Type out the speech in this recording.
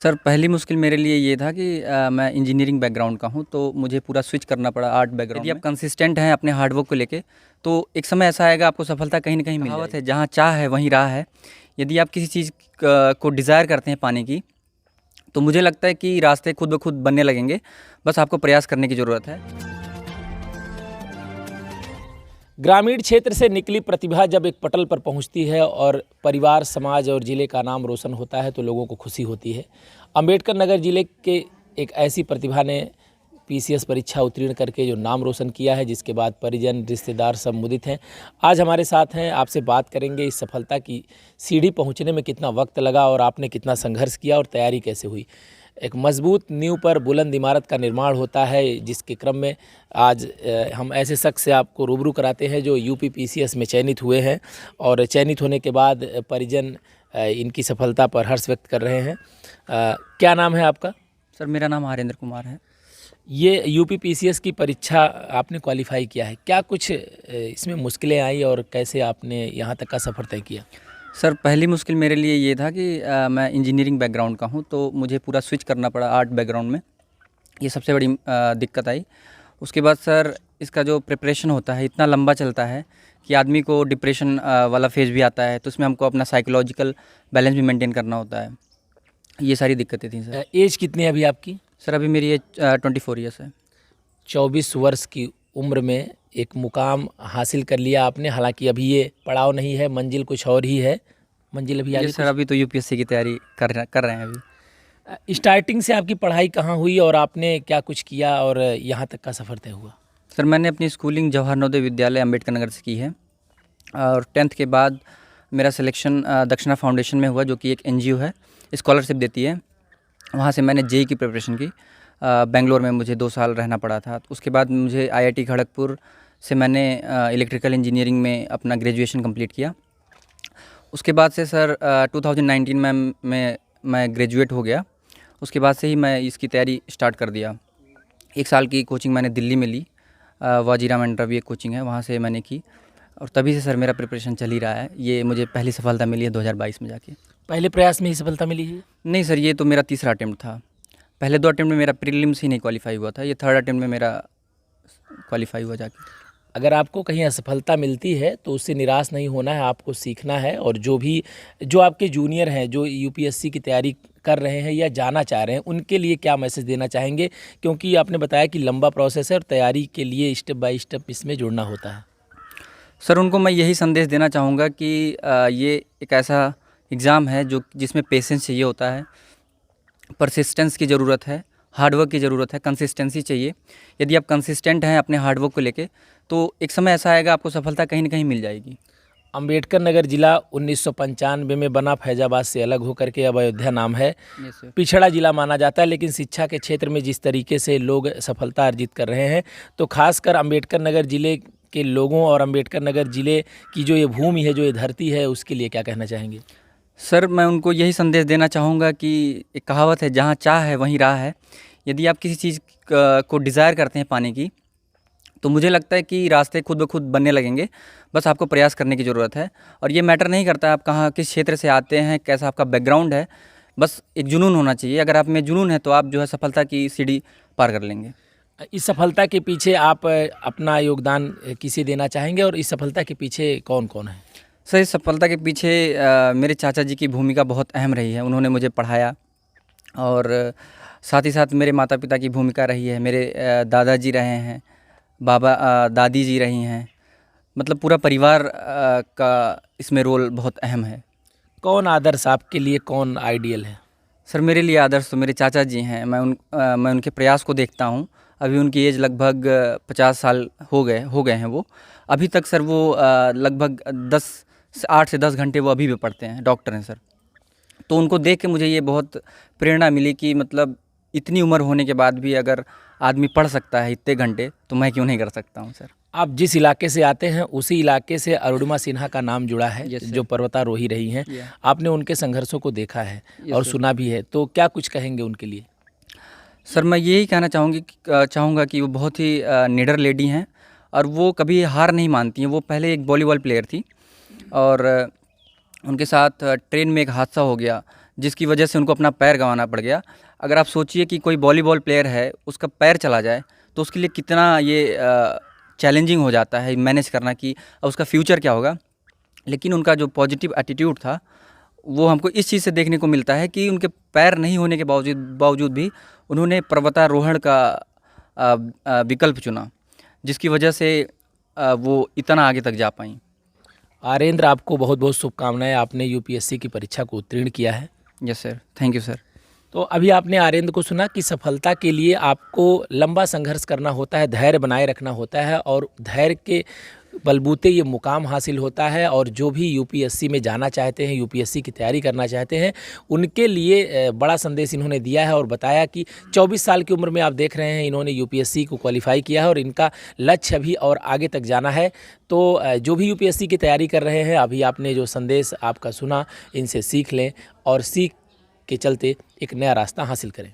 Sir पहली मुश्किल मेरे लिए ये था कि मैं इंजीनियरिंग बैकग्राउंड का हूँ, तो मुझे पूरा स्विच करना पड़ा आर्ट बैकग्राउंड। यदि आप कंसिस्टेंट हैं अपने हार्ड वर्क को लेके, तो एक समय ऐसा आएगा आपको सफलता कहीं ना कहीं मिल जाएगी। है जहाँ चाह है वहीं राह है। यदि आप किसी चीज़ को डिज़ायर करते हैं पाने की, तो मुझे लगता है कि रास्ते खुद ब खुद बनने लगेंगे। बस आपको प्रयास करने की ज़रूरत है। ग्रामीण क्षेत्र से निकली प्रतिभा जब एक पटल पर पहुंचती है और परिवार, समाज और ज़िले का नाम रोशन होता है तो लोगों को खुशी होती है। अंबेडकर नगर ज़िले के एक ऐसी प्रतिभा ने पीसीएस परीक्षा उत्तीर्ण करके जो नाम रोशन किया है, जिसके बाद परिजन, रिश्तेदार सब मुदित हैं। आज हमारे साथ हैं, आपसे बात करेंगे इस सफलता की सीढ़ी पहुँचने में कितना वक्त लगा और आपने कितना संघर्ष किया और तैयारी कैसे हुई। एक मजबूत नींव पर बुलंद इमारत का निर्माण होता है, जिसके क्रम में आज हम ऐसे शख्स से आपको रूबरू कराते हैं जो यूपी पीसीएस में चयनित हुए हैं और चयनित होने के बाद परिजन इनकी सफलता पर हर्ष व्यक्त कर रहे हैं। क्या नाम है आपका? सर मेरा नाम हरेंद्र कुमार है। ये यूपी पीसीएस की परीक्षा आपने क्वालिफाई किया है, क्या कुछ इसमें मुश्किलें आई और कैसे आपने यहाँ तक का सफ़र तय किया? सर पहली मुश्किल मेरे लिए ये था कि मैं इंजीनियरिंग बैकग्राउंड का हूँ, तो मुझे पूरा स्विच करना पड़ा आर्ट बैकग्राउंड में। ये सबसे बड़ी दिक्कत आई। उसके बाद सर इसका जो प्रिपरेशन होता है इतना लंबा चलता है कि आदमी को डिप्रेशन वाला फेज भी आता है, तो उसमें हमको अपना साइकोलॉजिकल बैलेंस भी मेंटेन करना होता है। ये सारी दिक्कतें थी सर। एज कितनी है अभी आपकी? सर अभी मेरी एज 24 ईयर्स है। 24 वर्ष की उम्र में एक मुकाम हासिल कर लिया आपने। हालांकि अभी ये पड़ाव नहीं है, मंजिल कुछ और ही है। मंजिल अभी आगे सर अभी तो यूपीएससी की तैयारी कर रहे हैं अभी। स्टार्टिंग से आपकी पढ़ाई कहाँ हुई और आपने क्या कुछ किया और यहाँ तक का सफ़र तय हुआ? सर मैंने अपनी स्कूलिंग जवाहर नवोदय विद्यालय अम्बेडकर नगर से की है और 10th के बाद मेरा सिलेक्शन दक्षिणा फाउंडेशन में हुआ, जो कि एक एनजीओ है, स्कॉलरशिप देती है। वहाँ से मैंने जेईई की प्रिपरेशन की। बेंगलोर में मुझे 2 साल रहना पड़ा था। उसके बाद मुझे आईआईटी खड़गपुर से मैंने इलेक्ट्रिकल इंजीनियरिंग में अपना ग्रेजुएशन कंप्लीट किया। उसके बाद से सर 2019 में मैं ग्रेजुएट हो गया। उसके बाद से ही मैं इसकी तैयारी स्टार्ट कर दिया। 1 साल की कोचिंग मैंने दिल्ली में ली, वाजीराम इंटरव्यू एक कोचिंग है, वहाँ से मैंने की और तभी से सर मेरा प्रिपरेशन चल ही रहा है। ये मुझे पहली सफलता मिली है 2022 में जाके। पहले प्रयास में ही सफलता मिली है? नहीं सर, ये तो मेरा तीसरा अटेम्प्ट था। पहले 2 अटेम्प्ट में मेरा प्रीलिम्स ही नहीं क्वालिफाई हुआ था, ये 3rd अटेम्प्ट में मेरा क्वालिफाई हुआ जाके। अगर आपको कहीं असफलता मिलती है तो उससे निराश नहीं होना है, आपको सीखना है। और जो आपके जूनियर हैं, जो यूपीएससी की तैयारी कर रहे हैं या जाना चाह रहे हैं, उनके लिए क्या मैसेज देना चाहेंगे? क्योंकि आपने बताया कि लंबा प्रोसेस है और तैयारी के लिए स्टेप बाय स्टेप इसमें जुड़ना होता है। सर उनको मैं यही संदेश देना चाहूँगा कि ये एक ऐसा एग्ज़ाम है जिसमें पेशेंस चाहिए होता है, परसिस्टेंस की ज़रूरत है, हार्डवर्क की ज़रूरत है, कंसिस्टेंसी चाहिए। यदि आप कंसिस्टेंट हैं अपने हार्डवर्क को लेके, तो एक समय ऐसा आएगा आपको सफलता कहीं ना कहीं मिल जाएगी। अंबेडकर नगर जिला 1995 में बना, फैजाबाद से अलग होकर के अब अयोध्या नाम है। पिछड़ा जिला माना जाता है, लेकिन शिक्षा के क्षेत्र में जिस तरीके से लोग सफलता अर्जित कर रहे हैं, तो खासकर अंबेडकर नगर जिले के लोगों और अंबेडकर नगर जिले की जो ये भूमि है, जो ये धरती है, उसके लिए क्या कहना चाहेंगे? सर मैं उनको यही संदेश देना चाहूँगा कि एक कहावत है, जहाँ चाह है वहीं राह है। यदि आप किसी चीज़ को डिज़ायर करते हैं पाने की, तो मुझे लगता है कि रास्ते खुद ब खुद बनने लगेंगे। बस आपको प्रयास करने की ज़रूरत है और ये मैटर नहीं करता आप कहाँ किस क्षेत्र से आते हैं, कैसा आपका बैकग्राउंड है, बस एक जुनून होना चाहिए। अगर आप में जुनून है तो आप जो है सफलता की सीढ़ी पार कर लेंगे। इस सफलता के पीछे आप अपना योगदान किसे देना चाहेंगे और इस सफलता के पीछे कौन कौन है? सर इस सफलता के पीछे मेरे चाचा जी की भूमिका बहुत अहम रही है। उन्होंने मुझे पढ़ाया और साथ ही साथ मेरे माता पिता की भूमिका रही है। मेरे दादाजी रहे हैं, दादी जी रही हैं, मतलब पूरा परिवार का इसमें रोल बहुत अहम है। कौन आदर्श आपके लिए, कौन आइडियल है? सर मेरे लिए आदर्श तो मेरे चाचा जी हैं। मैं उनके प्रयास को देखता हूँ। अभी उनकी एज लगभग 50 साल हो गए हैं वो। अभी तक सर वो लगभग 8 से 10 घंटे वो अभी भी पढ़ते हैं, डॉक्टर हैं सर। तो उनको देख के मुझे ये बहुत प्रेरणा मिली कि मतलब इतनी उम्र होने के बाद भी अगर आदमी पढ़ सकता है इतने घंटे, तो मैं क्यों नहीं कर सकता हूँ सर। आप जिस इलाके से आते हैं उसी इलाके से अरुणिमा सिन्हा का नाम जुड़ा है, जो पर्वतारोही रही हैं। आपने उनके संघर्षों को देखा है और सुना भी है, तो क्या कुछ कहेंगे उनके लिए? सर मैं यही कहना चाहूँगा कि वो बहुत ही निडर लेडी हैं और वो कभी हार नहीं मानती हैं। वो पहले एक वॉलीबॉल प्लेयर थी और उनके साथ ट्रेन में एक हादसा हो गया जिसकी वजह से उनको अपना पैर गंवाना पड़ गया। अगर आप सोचिए कि कोई वॉलीबॉल प्लेयर है, उसका पैर चला जाए तो उसके लिए कितना ये चैलेंजिंग हो जाता है मैनेज करना कि उसका फ्यूचर क्या होगा। लेकिन उनका जो पॉजिटिव एटीट्यूड था वो हमको इस चीज़ से देखने को मिलता है कि उनके पैर नहीं होने के बावजूद भी उन्होंने पर्वतारोहण का विकल्प चुना, जिसकी वजह से वो इतना आगे तक जा पाई। आर्येंद्र, आपको बहुत बहुत शुभकामनाएं, आपने यूपीएससी की परीक्षा को उत्तीर्ण किया है। Yes sir, thank you sir. तो अभी आपने आर्येंद्र को सुना कि सफलता के लिए आपको लंबा संघर्ष करना होता है, धैर्य बनाए रखना होता है और धैर्य के बलबूते ये मुकाम हासिल होता है। और जो भी यूपीएससी में जाना चाहते हैं, यूपीएससी की तैयारी करना चाहते हैं, उनके लिए बड़ा संदेश इन्होंने दिया है और बताया कि 24 साल की उम्र में आप देख रहे हैं इन्होंने यूपीएससी को क्वालिफाई किया है और इनका लक्ष्य अभी और आगे तक जाना है। तो जो भी यूपीएससी की तैयारी कर रहे हैं, अभी आपने जो संदेश आपका सुना, इनसे सीख लें और सीख के चलते एक नया रास्ता हासिल करें।